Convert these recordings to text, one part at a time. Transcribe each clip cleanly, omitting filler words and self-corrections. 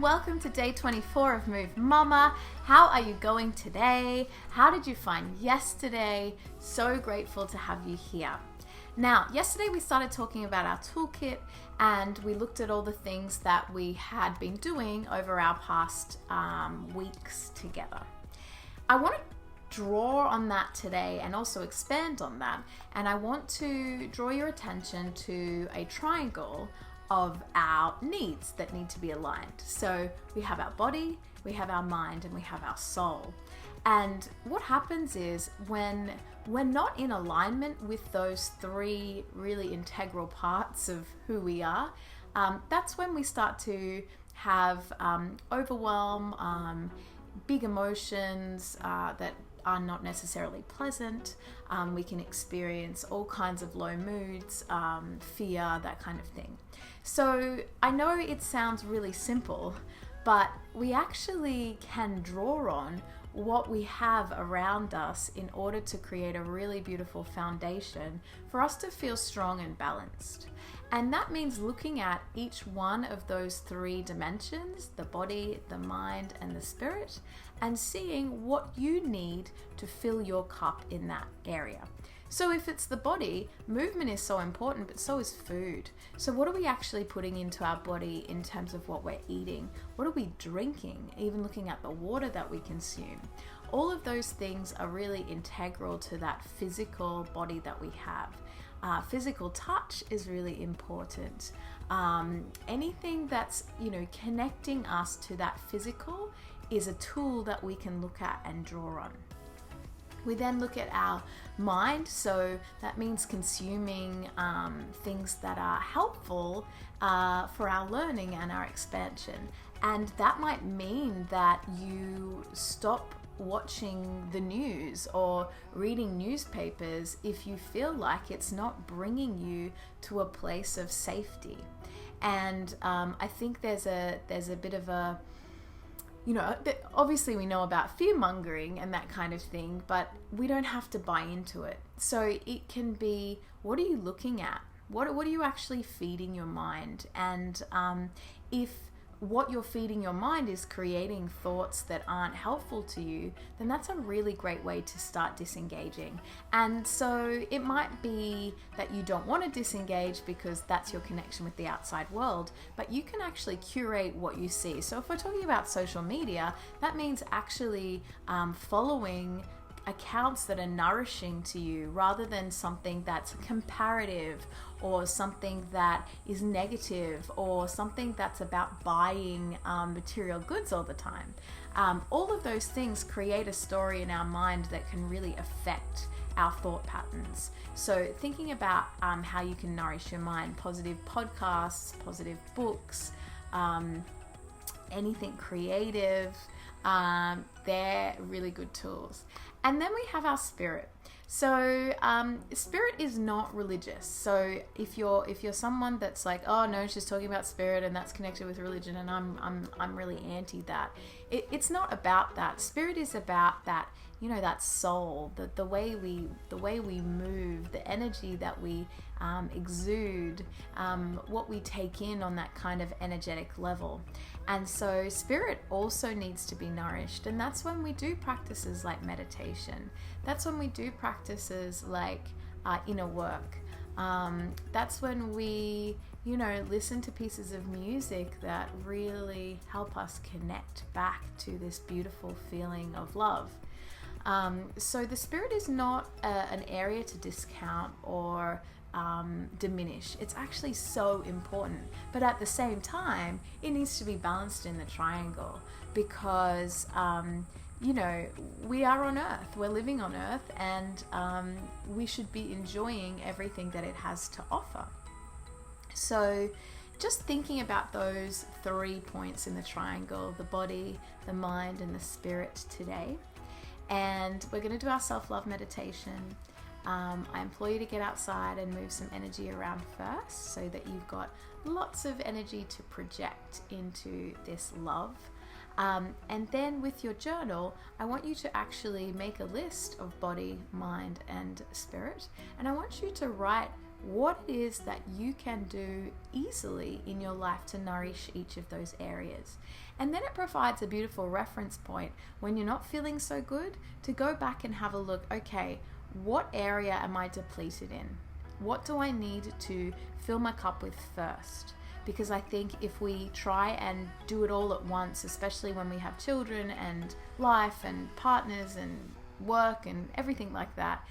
and welcome to day 24 of Move Mumma. How are you going today? How did you find yesterday? So grateful to have you here. Now, yesterday we started talking about our toolkit and we looked at all the things that we had been doing over our past weeks together. I want to draw on that today and also expand on that, and I want to draw your attention to a triangle of our needs that need to be aligned. So we have our body, we have our mind, and we have our soul. And what happens is when we're not in alignment with those three really integral parts of who we are, that's when we start to have overwhelm, big emotions that are not necessarily pleasant. We can experience all kinds of low moods, fear, that kind of thing. So I know it sounds really simple, but we actually can draw on what we have around us in order to create a really beautiful foundation for us to feel strong and balanced. And that means looking at each one of those three dimensions, the body, the mind, and the spirit, and seeing what you need to fill your cup in that area. So if it's the body, movement is so important, but so is food. So what are we actually putting into our body in terms of what we're eating? What are we drinking? Even looking at the water that we consume. All of those things are really integral to that physical body that we have. Physical touch is really important. Anything that's, connecting us to that physical is a tool that we can look at and draw on. We then look at our mind, so that means consuming things that are helpful for our learning and our expansion. And that might mean that you stop watching the news or reading newspapers if you feel like it's not bringing you to a place of safety. And I think there's a bit of a, obviously we know about fear mongering and that kind of thing, but we don't have to buy into it. So it can be, what are you looking at? What are you actually feeding your mind? And if what you're feeding your mind is creating thoughts that aren't helpful to you, then that's a really great way to start disengaging. And so it might be that you don't want to disengage because that's your connection with the outside world, but you can actually curate what you see. So if we're talking about social media, that means actually following accounts that are nourishing to you rather than something that's comparative or something that is negative or something that's about buying material goods all the time. All of those things create a story in our mind that can really affect our thought patterns. So thinking about how you can nourish your mind, positive podcasts, positive books, anything creative, they're really good tools. And then we have our spirit. So spirit is not religious. So if you're someone that's like, oh no, she's talking about spirit and that's connected with religion, and I'm really anti that. It's not about that. Spirit is about that, that soul, the way we move, the energy that we exude, what we take in on that kind of energetic level. And so spirit also needs to be nourished, and that's when we do practices like meditation. That's when we do practices like inner work. That's when we, listen to pieces of music that really help us connect back to this beautiful feeling of love. So the spirit is not an area to discount or diminish. It's actually so important, but at the same time it needs to be balanced in the triangle because we are on earth, we're living on earth, and we should be enjoying everything that it has to offer. So just thinking about those 3 points in the triangle, the body, the mind, and the spirit today. And we're going to do our self-love meditation. I implore you to get outside and move some energy around first so that you've got lots of energy to project into this love. And then with your journal, I want you to actually make a list of body, mind, and spirit. And I want you to write what it is that you can do easily in your life to nourish each of those areas. And then it provides a beautiful reference point when you're not feeling so good to go back and have a look, okay, what area am I depleted in? What do I need to fill my cup with first? Because I think if we try and do it all at once, especially when we have children and life and partners and work and everything like that,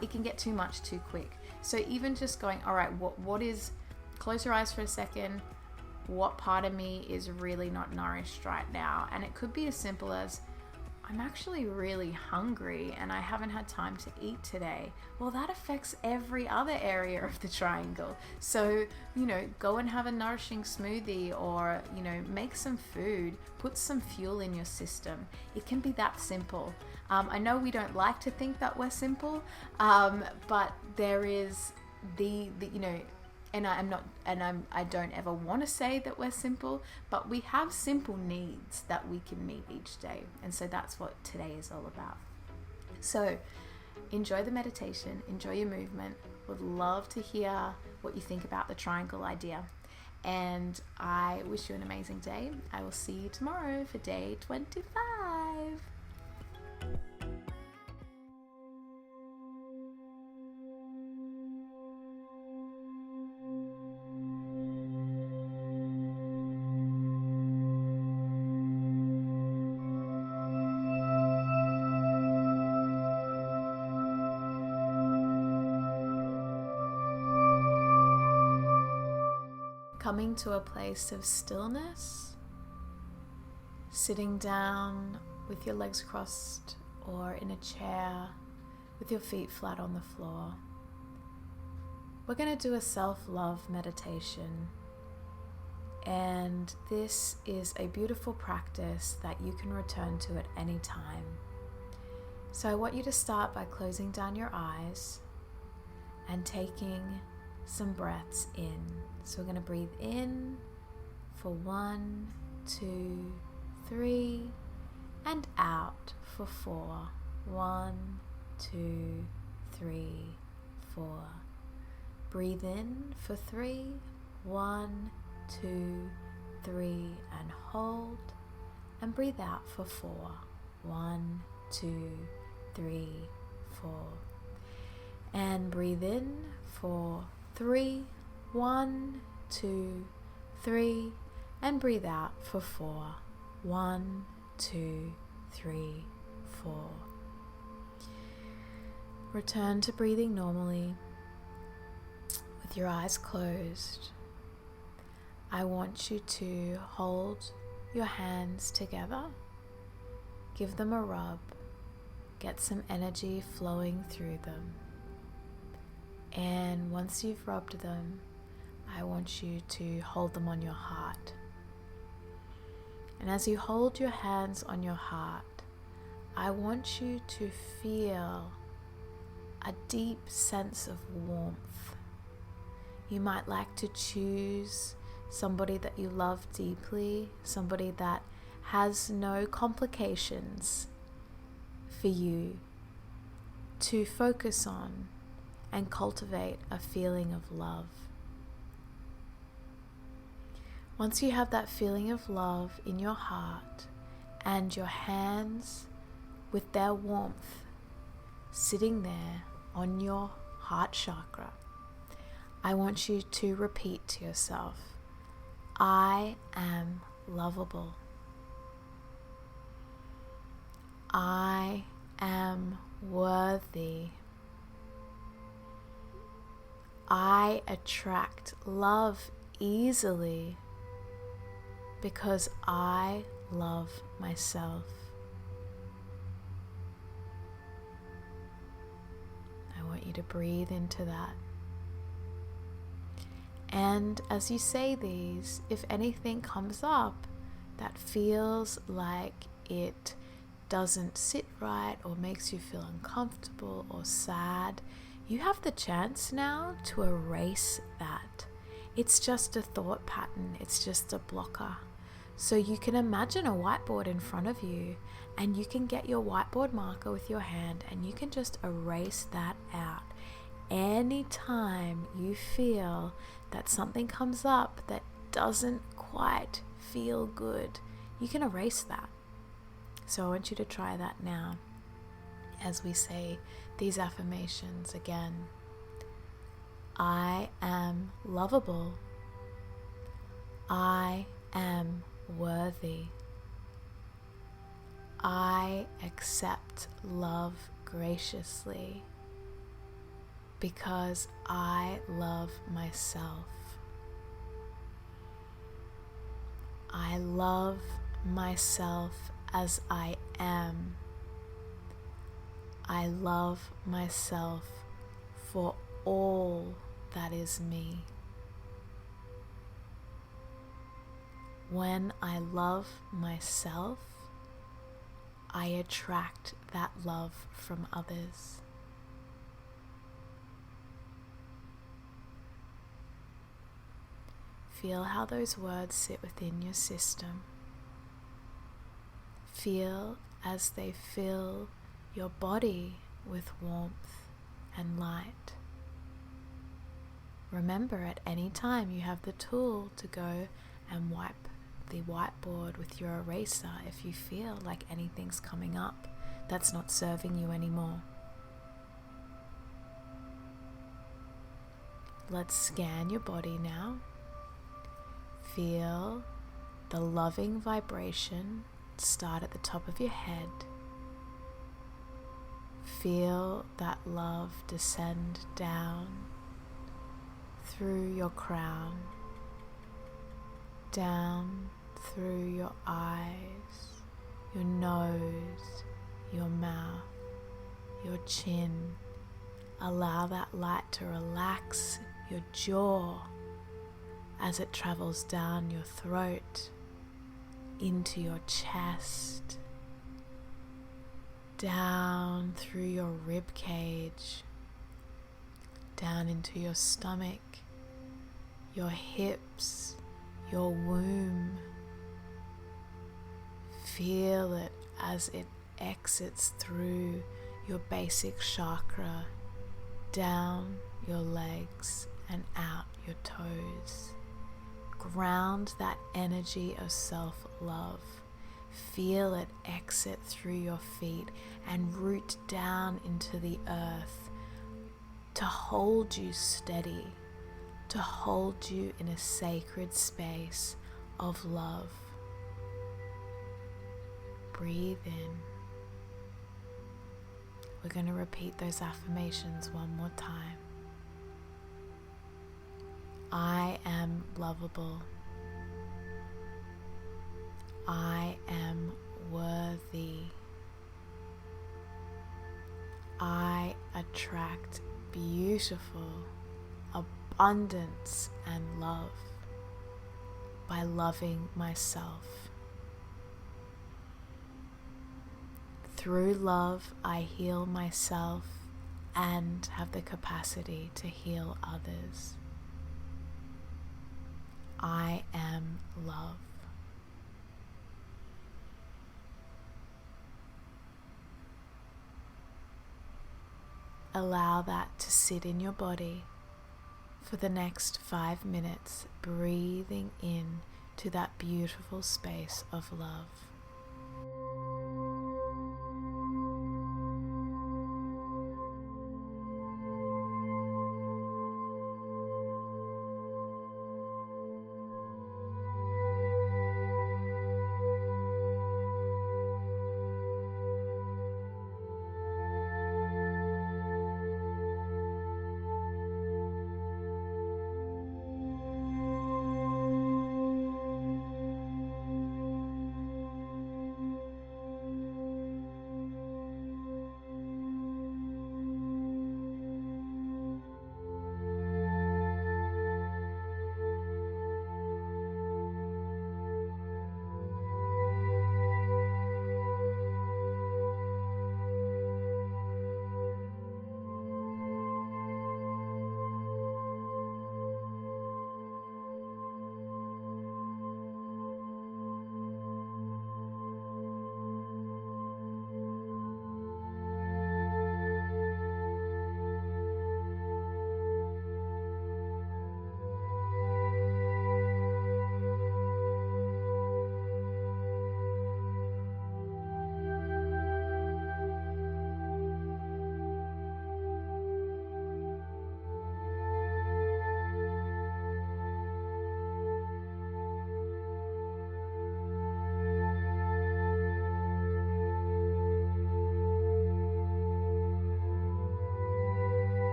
it can get too much too quick. So even just going, all right, what is, close your eyes for a second, what part of me is really not nourished right now? And it could be as simple as, I'm actually really hungry and I haven't had time to eat today. Well, that affects every other area of the triangle. So, go and have a nourishing smoothie, or, make some food, put some fuel in your system. It can be that simple. I know we don't like to think that we're simple, but there is I don't ever want to say that we're simple, but we have simple needs that we can meet each day. And so that's what today is all about. So enjoy the meditation, enjoy your movement. Would love to hear what you think about the triangle idea. And I wish you an amazing day. I will see you tomorrow for day 25. Coming to a place of stillness, sitting down with your legs crossed or in a chair with your feet flat on the floor. We're going to do a self-love meditation, and this is a beautiful practice that you can return to at any time. So I want you to start by closing down your eyes and taking some breaths in. So we're going to breathe in for 1, 2, 3, and out for 4. 1, 2, 3, 4. Breathe in for 3. 1, 2, 3, and hold. And breathe out for 4. 1, 2, 3, 4. And breathe in for 3. 1, 2, 3, and breathe out for 4. 1, 2, 3, 4. Return to breathing normally with your eyes closed. I want you to hold your hands together, give them a rub, get some energy flowing through them. And once you've rubbed them, I want you to hold them on your heart. And as you hold your hands on your heart, I want you to feel a deep sense of warmth. You might like to choose somebody that you love deeply, somebody that has no complications for you to focus on and cultivate a feeling of love. Once you have that feeling of love in your heart and your hands with their warmth sitting there on your heart chakra, I want you to repeat to yourself, I am lovable. I am worthy. I attract love easily because I love myself. I want you to breathe into that. And as you say these, if anything comes up that feels like it doesn't sit right or makes you feel uncomfortable or sad, you have the chance now to erase that. It's just a thought pattern, it's just a blocker. So you can imagine a whiteboard in front of you, and you can get your whiteboard marker with your hand and you can just erase that out. anytime you feel that something comes up that doesn't quite feel good, you can erase that. So I want you to try that now as we say these affirmations again. I am lovable. I am worthy. I accept love graciously because I love myself. I love myself as I am. I love myself for all that is me. When I love myself, I attract that love from others. Feel how those words sit within your system. Feel as they fill your body with warmth and light. Remember, at any time you have the tool to go and wipe the whiteboard with your eraser if you feel like anything's coming up that's not serving you anymore. Let's scan your body now. Feel the loving vibration start at the top of your head. Feel that love descend down through your crown, down through your eyes, your nose, your mouth, your chin. Allow that light to relax your jaw as it travels down your throat, into your chest, down through your rib cage, down into your stomach, your hips, your womb. Feel it as it exits through your basic chakra, down your legs and out your toes. Ground that energy of self-love. Feel it exit through your feet and root down into the earth to hold you steady, to hold you in a sacred space of love. Breathe in. We're going to repeat those affirmations one more time. I am lovable. I am worthy. I attract beautiful abundance and love by loving myself. Through love, I heal myself and have the capacity to heal others. I am love. Allow that to sit in your body for the next 5 minutes, breathing in to that beautiful space of love.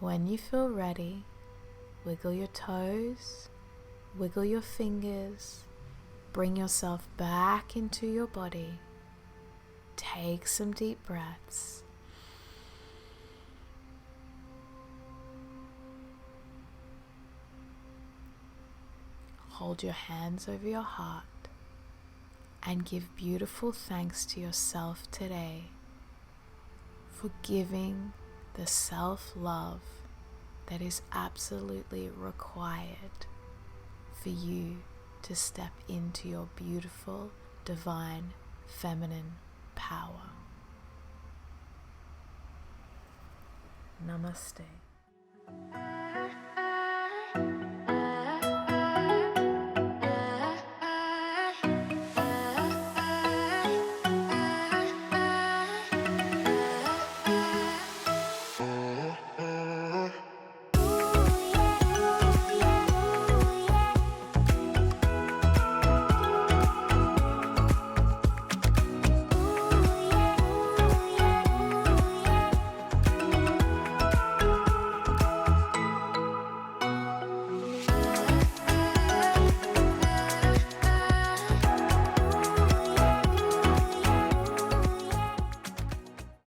When you feel ready, wiggle your toes, wiggle your fingers, bring yourself back into your body. Take some deep breaths. Hold your hands over your heart and give beautiful thanks to yourself today for giving the self-love that is absolutely required for you to step into your beautiful, divine, feminine power. Namaste.